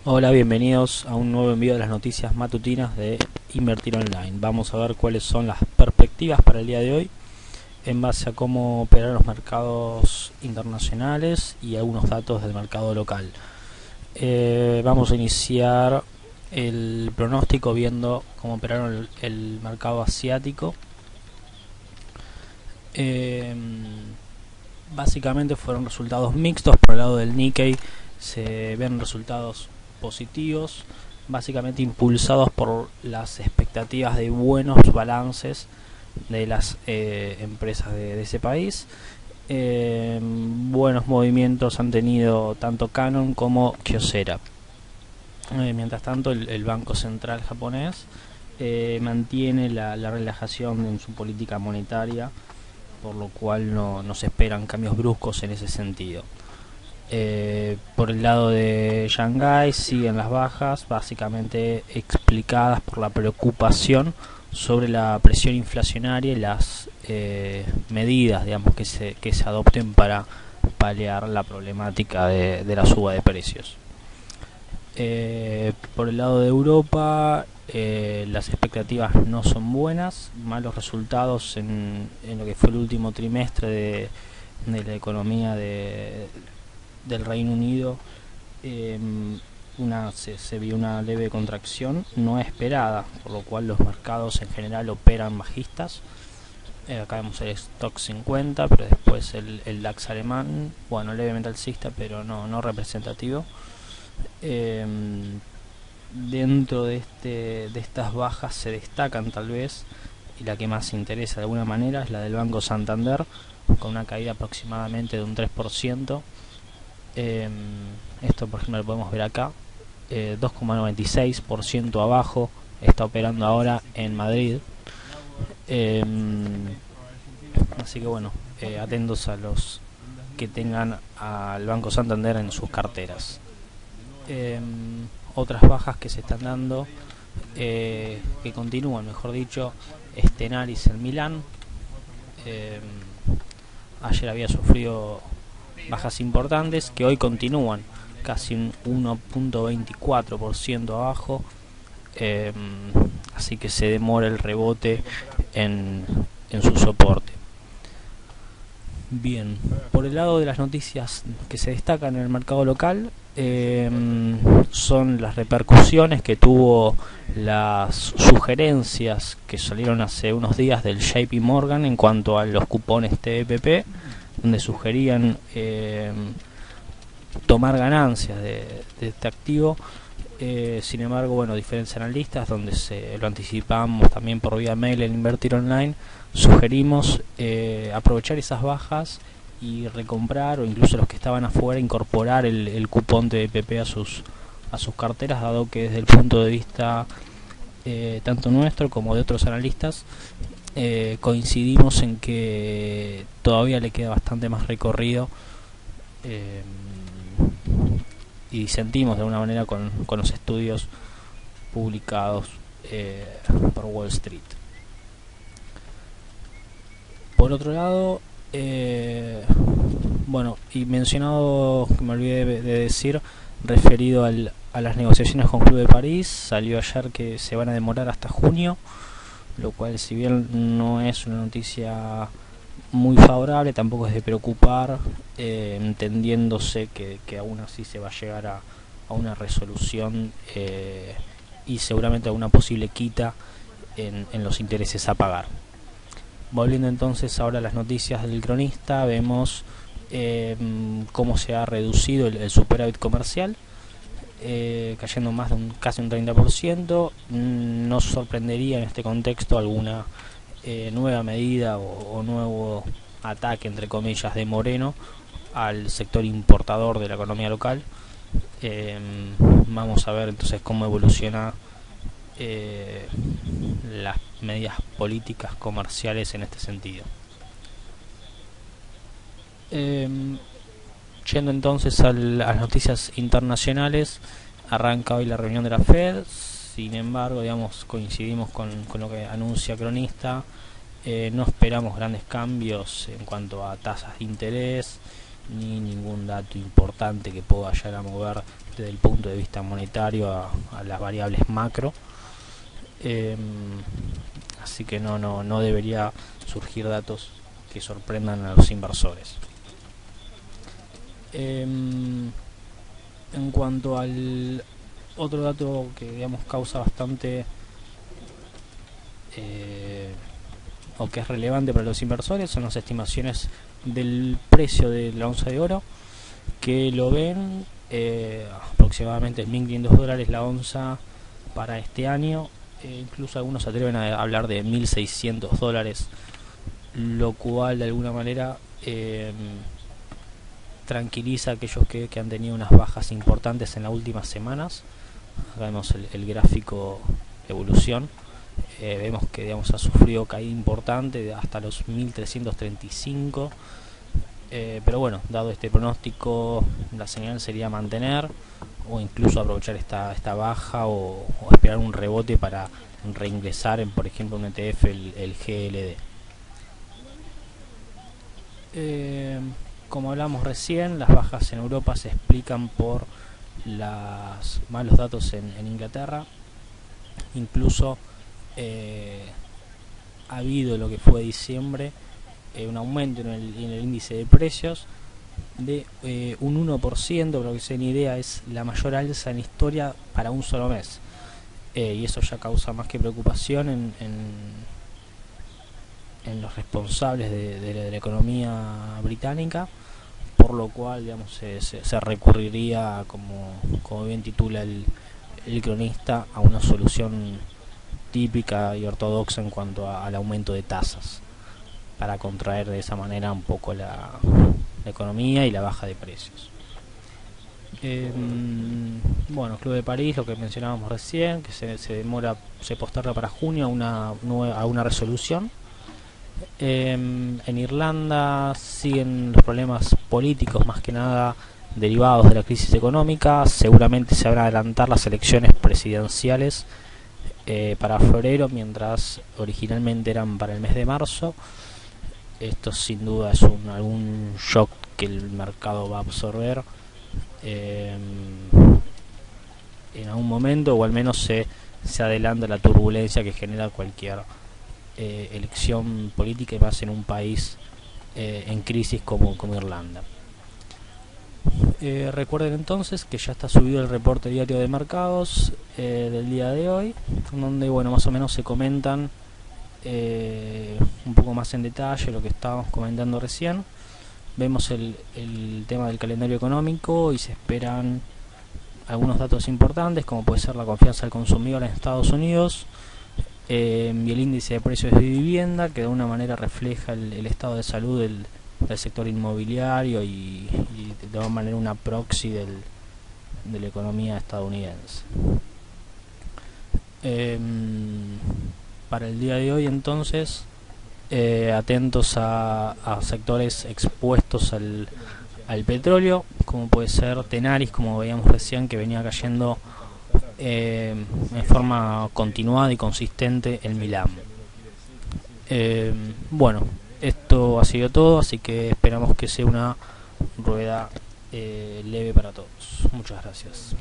Hola, bienvenidos a un nuevo envío de las noticias matutinas de Invertir Online. Vamos a ver cuáles son las perspectivas para el día de hoy en base a cómo operar los mercados internacionales y algunos datos del mercado local. Vamos a iniciar el pronóstico viendo cómo operaron el mercado asiático. Básicamente fueron resultados mixtos. Por el lado del Nikkei se ven resultados positivos, básicamente impulsados por las expectativas de buenos balances de las empresas de ese país. Buenos movimientos han tenido tanto Canon como Kyocera. Mientras tanto, el Banco Central japonés mantiene la relajación en su política monetaria, por lo cual no se esperan cambios bruscos en ese sentido. Por el lado de Shanghái siguen las bajas, básicamente explicadas por la preocupación sobre la presión inflacionaria y las medidas, digamos, que se adopten para paliar la problemática de la suba de precios. Por el lado de Europa, las expectativas no son buenas, malos resultados en lo que fue el último trimestre de la economía del Reino Unido. Se vio una leve contracción no esperada, por lo cual los mercados en general operan bajistas. Acá vemos el Stock 50, pero después el DAX alemán, bueno, levemente alcista, pero no representativo. Dentro de estas bajas se destacan tal vez, y la que más interesa de alguna manera es la del Banco Santander, con una caída aproximadamente de un 3%. Esto por ejemplo lo podemos ver acá, 2,96% abajo, está operando ahora en Madrid. Así que bueno, atentos a los que tengan al Banco Santander en sus carteras. Otras bajas que se están dando, que continúan, mejor dicho, Tenaris en Milán. Ayer había sufrido bajas importantes que hoy continúan, casi un 1,24% abajo. Así que se demora el rebote en su soporte. Bien, por el lado de las noticias que se destacan en el mercado local, son las repercusiones que tuvo las sugerencias que salieron hace unos días del JP Morgan en cuanto a los cupones TPP, donde sugerían tomar ganancias de este activo. Sin embargo, bueno, diferentes analistas, donde lo anticipamos también por vía mail en Invertir Online, sugerimos aprovechar esas bajas y recomprar, o incluso los que estaban afuera, incorporar el cupón TPP a sus carteras, dado que desde el punto de vista tanto nuestro como de otros analistas, coincidimos en que todavía le queda bastante más recorrido, y sentimos de alguna manera con los estudios publicados por Wall Street. Por otro lado, bueno, y mencionado, que me olvidé de decir, referido a las negociaciones con Club de París, salió ayer que se van a demorar hasta junio, lo cual, si bien no es una noticia muy favorable, tampoco es de preocupar, entendiéndose que aún así se va a llegar a una resolución, y seguramente a una posible quita en los intereses a pagar. Volviendo entonces ahora a las noticias del cronista, vemos cómo se ha reducido el superávit comercial, cayendo más de casi un 30%. Nos sorprendería en este contexto alguna nueva medida o nuevo ataque, entre comillas, de Moreno al sector importador de la economía local. Vamos a ver entonces cómo evoluciona las medidas políticas comerciales en este sentido. Yendo entonces a las noticias internacionales, arranca hoy la reunión de la Fed. Sin embargo, digamos, coincidimos con lo que anuncia Cronista. No esperamos grandes cambios en cuanto a tasas de interés, ni ningún dato importante que pueda llegar a mover desde el punto de vista monetario a las variables macro. Así que no debería surgir datos que sorprendan a los inversores. En cuanto al otro dato que digamos causa bastante o que es relevante para los inversores son las estimaciones del precio de la onza de oro, que lo ven aproximadamente $1.500 la onza para este año. Incluso algunos se atreven a hablar de $1.600, lo cual de alguna manera tranquiliza a aquellos que han tenido unas bajas importantes en las últimas semanas. Acá vemos el gráfico de evolución. Vemos que digamos ha sufrido caída importante de hasta los 1.335, pero bueno, dado este pronóstico, la señal sería mantener o incluso aprovechar esta baja o esperar un rebote para reingresar en, por ejemplo, un ETF, el GLD. Como hablamos recién, las bajas en Europa se explican por los malos datos en Inglaterra. Incluso ha habido lo que fue diciembre un aumento en el índice de precios de un 1%, para que se den idea, es la mayor alza en historia para un solo mes, y eso ya causa más que preocupación en los responsables de la economía británica, por lo cual digamos se recurriría, como bien titula el cronista, a una solución típica y ortodoxa en cuanto al aumento de tasas, para contraer de esa manera un poco la economía y la baja de precios. Bueno, Club de París, lo que mencionábamos recién, que se posterga para junio a una resolución. En Irlanda siguen los problemas políticos, más que nada derivados de la crisis económica. Seguramente se van a adelantar las elecciones presidenciales para febrero, mientras originalmente eran para el mes de marzo. Esto sin duda es algún shock que el mercado va a absorber en algún momento, o al menos se adelanta la turbulencia que genera cualquier elección política, y más en un país en crisis como Irlanda. Recuerden entonces que ya está subido el reporte diario de mercados del día de hoy, donde bueno, más o menos se comentan un poco más en detalle lo que estábamos comentando recién. Vemos el tema del calendario económico y se esperan algunos datos importantes, como puede ser la confianza del consumidor en Estados Unidos y el índice de precios de vivienda, que de alguna manera refleja el estado de salud del sector inmobiliario y de alguna manera una proxy de la economía estadounidense. Para el día de hoy entonces, atentos a sectores expuestos al petróleo, como puede ser Tenaris, como veíamos recién, que venía cayendo en forma continuada y consistente en Milán. Bueno, esto ha sido todo, así que esperamos que sea una rueda leve para todos. Muchas gracias.